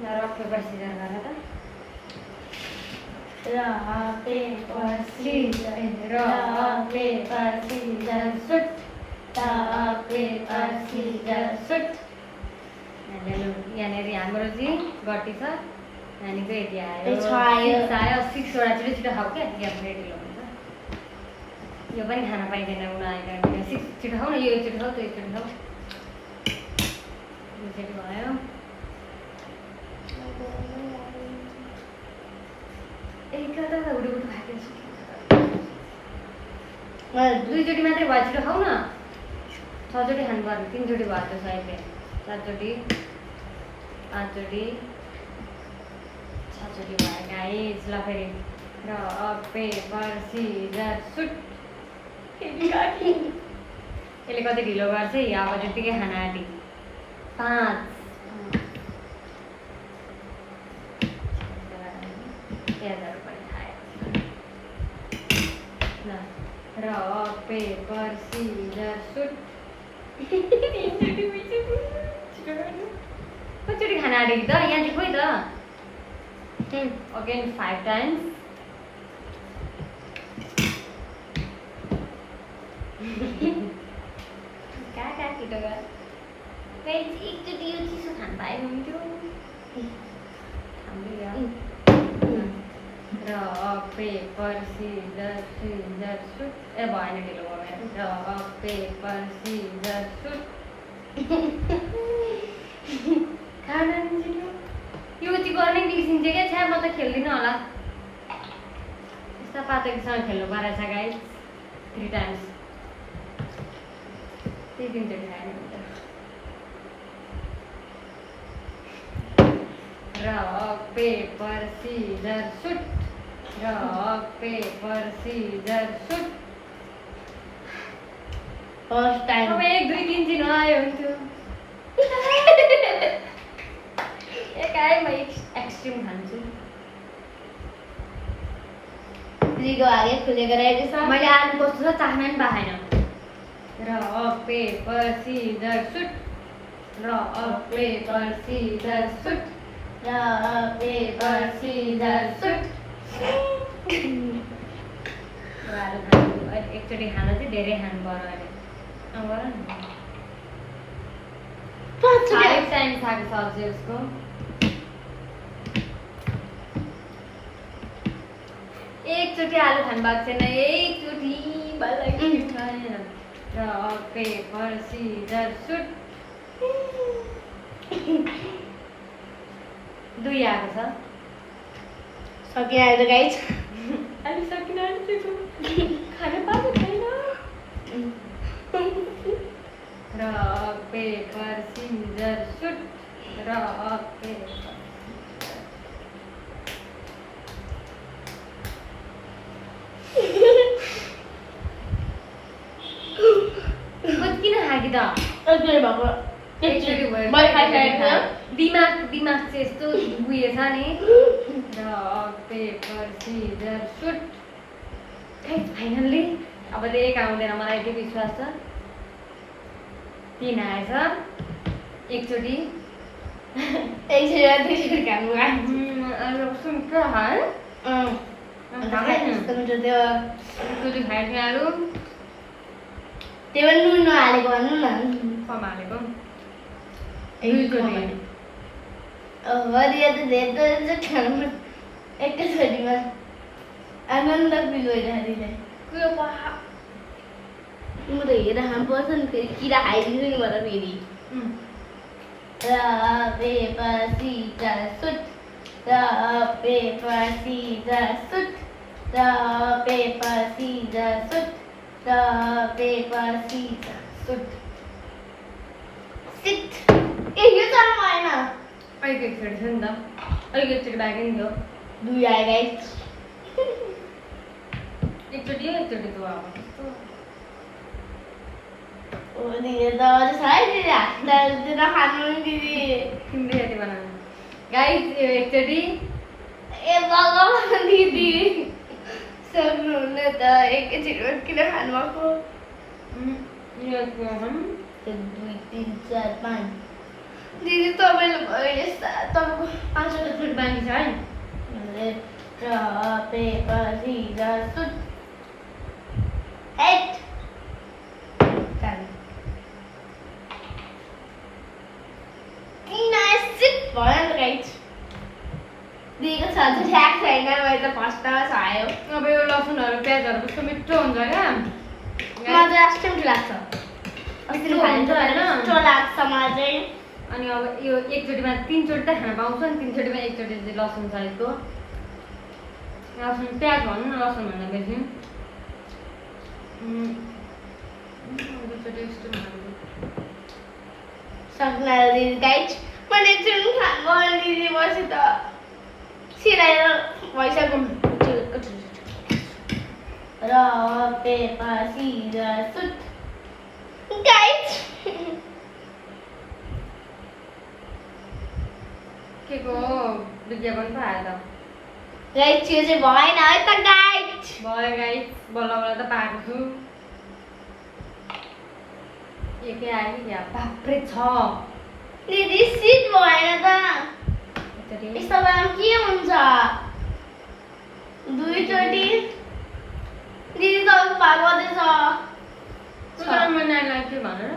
Rock paper Caesar गर त Rock, paper, scissors. Rock paper scissor shoot Rock, paper, scissors. Shoot यहाँनिर हाम्रो चाहिँ गट्टी छ नानीको यति आयो छ आयो। 6 आयो 6 वटा छिटो छिटो खाऊ क्या ग्यास रेडिलो हुन्छ यो पनि खान पाइँदैन उनीहरूले 6 छिटो खाऊ न यो एकचोटि खाऊ त्यो एकचोटि खाऊ एकचोटि भयो एकचोटि त उडु उडु खाइदिन्छु दुईचोटि मात्रै भयो छिटो खाऊ न 6 चोटि खानु पर्ने 3 चोटि भयो त्यो साइडले 4 चोटि 5 चोटि 6 चोटि भयो गाइस ल फेरि रक पेपर सिजर सुट यसले कति ढिलो गर्छ है अब त्यतिकै खान आँटी 5 प्याजहरू पनि खायो ल रक पेपर सिजर सुट कतिचोटि खान आँटेको त यहाँ चाहिँ खोइ त अगेन 5 times कहाँ छिटो गर एकचोटि यो चिसो खान पाए हुन्थ्यो रक पेपर सिजर सुट ए भएन ढिलो भयो रक पेपर सिजर सुट खान छिटो यो चाहिँ गर्ने बिर्सिन्छ क्या छ्या म त खेल्दिनँ होला यस्ता पातकीसँग खेल्नु परेछ गाइस 3 times त्यही 3 चोटि खाएन हुन्छ rock paper scissor shoot rock paper scissor shoot First time. अब 1 2 3 दिन आयो हुन्थ्यो एकाइमा एक्सट्रिम खान्छु Ligo आगे खुलेको रहेछ मैले आलु कस्तो छ चाख्न पनि पाएन rock paper scissor shoot rock paper scissor shoot Rock, paper, scissors. Shoot आलु खानु एकचोटि खान चाहिँ धेरै खानु पर्यो अरे गर न 5 times खाएको सब्जी उसको एकचोटि आलु खानु भएको छैन एकचोटि रक पेपर सिजर सुट 2 आएको छ सकिहाल्यो गाइस अलि सकिन आँटेको खान पाएको छैन rock paper scissor shoot rock paper किन खाकी त एकचोटि भएको एकचोटि भयो मैले खाइसकेको दिमाग चाहिँ यस्तो उयो छ नि rock paper scissor shoot finally अब त एक आउँदैन मलाई यति विश्वास छ 3 आएछ एकचोटि दुईचोटि खानु सुन्छु है एकचोटि खाएँ आलु त्यो पनि नुन नहालेको भन्नु न कम हालेको दुईचोटि हरिया त धेरै खानु एकैचोटिमा आनन्द फिल भइरहेको म त हेरेर खानुपर्छ नि फेरि किरा खाइदिन्छु नि मलाई फेरि Rock, paper, scissors, shoot. Rock, paper, scissors, shoot. Rock, paper, scissors, shoot. Rock, paper, scissors, shoot. Sit. ए यो त आएन अलिक एकचोटि थियो नि त अलिक एकचोटि बाँकी नि थियो 2 आयो गाइस एकचोटि एकचोटि त्यो अब ओ दिदी त अझ छ है दिदी हात खानु नि दिदी तिमीले यति बनाउनु गाइस यो एकचोटि ए भगवान दिदी सक्नुहुन्न त एकैचोटि किन खानु भएको यो 1 2 3 4 5 दिदी तपाईँले तपाईँको 5 वटा सुट बाँकी छ है rock paper scissor shoot head भयो नि गाइज दिदीको छ चाहिँ ठ्याक छैन मैले त फर्स्टमा छायो अब यो लसुनहरू प्याजहरू कस्तो मिठो हुन्छ क्या मलाई चाहिँ लास्ट टाइम लाग्छ अस्ति मिठो हुन्छ होइन? मिठो लाग्छ मलाई चाहिँ अनि अब यो एकचोटिमा 3 चोटि त खान पाउँछ नि 3 चोटिमा एकचोटि चाहिँ लसुन सहितको लसुन प्याज भनौँ न लसुन भन्दा बेसी दुईचोटि यस्तो खानु सक्ना दिदी गाइज मैले एकचोटि खानु अनि दिदी बसी त सिलाएर भइसक्यो र पेपर सिजर सुट गाइज के को विज्ञापन पो आयो त गाइज यो चाहिँ भएन है त गाइज भयो गाई बल्ल बल्ल त पाएको छु एकै आयो कि यहाँ बाफ्रे छ दिदी सिट भएन त यसरी यस्तो बेलामा के हुन्छ दुईचोटि दिदी तपाईँको भाग गर्दैछ तर म नानीलाई के भनेर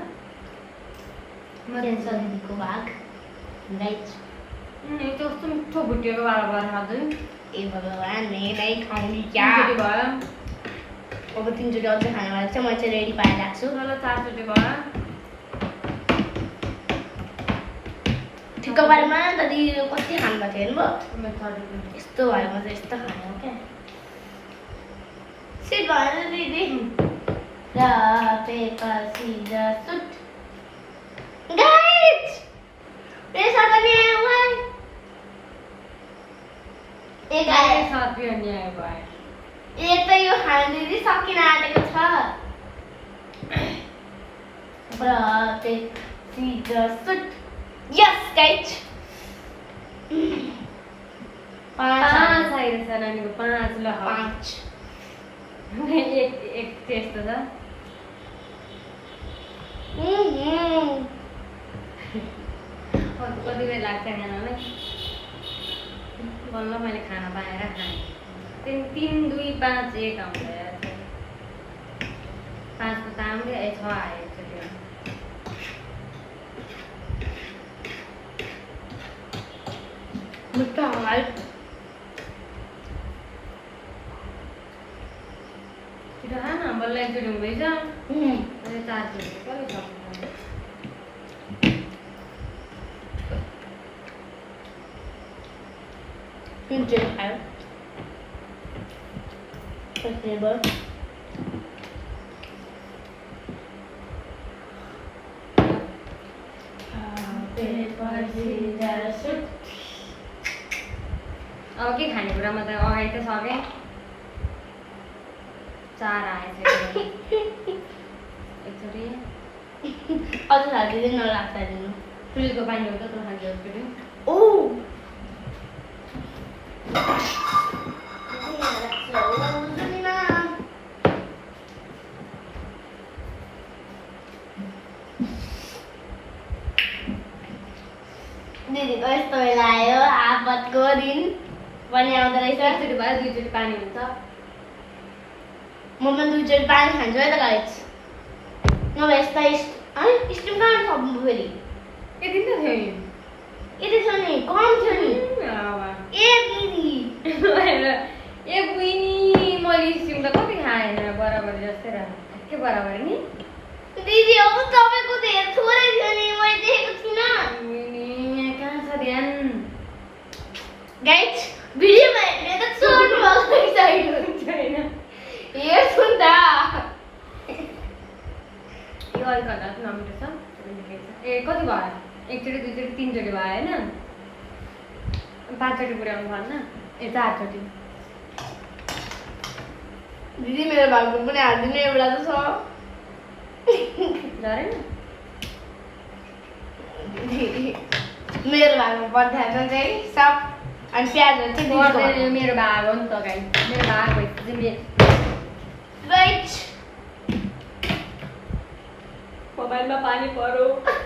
क्यान्सर दिदीको भाग गाइज यो त कस्तो मिठो भुटिएको बाह्र खाँदै ए भगवान् नै खाउने क्या एकचोटि भयो अब 3 चोटि अझै खानु भएको छ म चाहिँ रेडी पारेर राख्छु ल 4 चोटि भयो ठिक्क पारेमा त दिदी कति खानु भएको थियो हेर्नु मेरो 3 चोटि यस्तो भयो म चाहिँ यस्तो खाने हो क्या सिट भएन दिदी र पेपर सिजर सुट गाइज पैसा पनि आयो भाइ एक आयो साथ भी अन्य आयो भयो एक त यो खानु दिदी सकिन आँटेको छ र पेपर सिजर सुट यस गाइज 5 5 आइरहेछ नानीको 5 ल 5 एक टेस्ट छ कति बेला लाग्छ खानालाई बल्ल मैले खाना पाएर खाएँ 3 2 5 1 आउँछ 5 को त आउँदै 6 आयो एकचोटि मिठो हाल छिटो खा न बल्ल एकचोटि हुँदैछ अझै 4 चोटि कसले सक्छ Pinche खायो कसले भयो पेपर सिजर सुट अब के खानेकुरामा त अगाडि त सकेँ 4 आएछ एकचोटि अझ थाल्दै नलाग्छ दिनु फ्रिजको पानी हो त त्यो खान्छ एकचोटि ओ दिदीको यस्तो बेला आयो आपतको दिन पनि आउँदो रहेछ एकचोटि भयो 2 चोटि पानी हुन्छ म पनि 2 चोटि पानी खान्छु है त गाइस नभए यस्ता स्टिम कहाँ सक्नु फेरि यति त थियो नि यति छ नि कम थियो नि ए दिदी ए बुइनी मैले स्टिम त कति खाएन बराबर जस्तै रह्यो के बराबर नि दिदी अब तपाईँको धेरै थोरै थियो नि मैले देखेको थिइनँ बुइनी कहाँ छ ध्यान गाइस भिडियोमा हेर्ने त छोड्नु भएको छैन छैन हेर्छु नि त यो अलिक हल्का नमिठो छ ए कति भयो एकचोटि 2 चोटि 3 चोटि भयो होइन 5 चोटि पुऱ्याउनु भएन ए 4 चोटि दिदी मेरो भागमा पनि हालिदिनु एउटा त छ झरेन मेरो भागमा पर्दैन चाहिँ सब अनि प्याजहरू चाहिँ पर्दैन मेरो भाग हो नि त गाई मेरो भाग भएपछि राइट मोबाइलमा पानी पर्यो